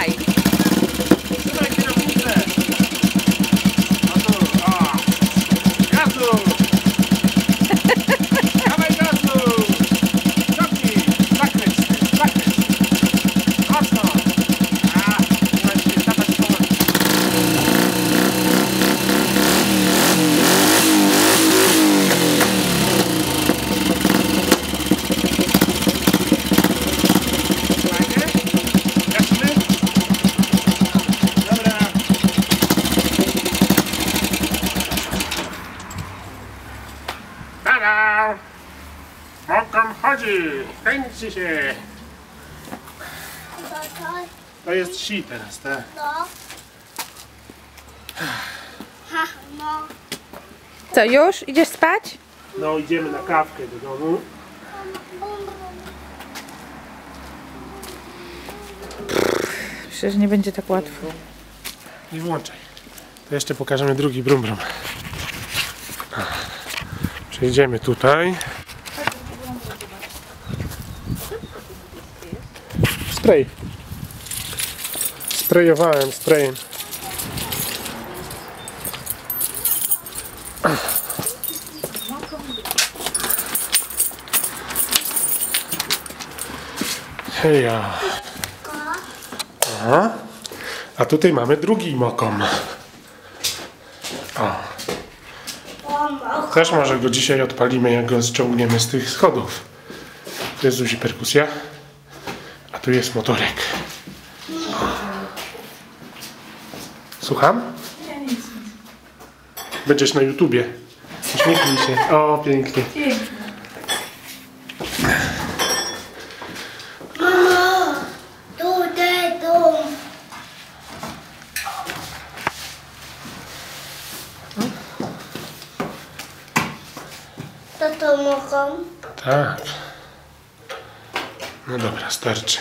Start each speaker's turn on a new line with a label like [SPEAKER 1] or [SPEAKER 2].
[SPEAKER 1] Trzymaj!
[SPEAKER 2] Trzymaj kierownicę! Gazu! Dawaj gazu! Ciągnij! Zakręć! Zakręć! Mocno! Trzymaj się, dawać pomoc! Tada! Mokom chodzi! Kręci się! To jest si teraz, tak?
[SPEAKER 3] No. No.
[SPEAKER 1] Co, już? Idziesz spać?
[SPEAKER 2] No, idziemy na kawkę do domu.
[SPEAKER 1] Przecież nie będzie tak łatwo.
[SPEAKER 2] Nie włączaj. To jeszcze pokażemy drugi brum brum. Przejdziemy tutaj. Spray. Sprayowałem sprayem. Heja. Aha. A tutaj mamy drugi mokom. O. Też może go dzisiaj odpalimy, jak go ściągniemy z tych schodów. Tu jest Zuzi perkusja, a tu jest motorek. Słucham? Będziesz na YouTubie. Uśmiechnij się. O, pięknie.
[SPEAKER 3] Mamo, tutaj dom. To mogą?
[SPEAKER 2] Tak. No dobra, starczy.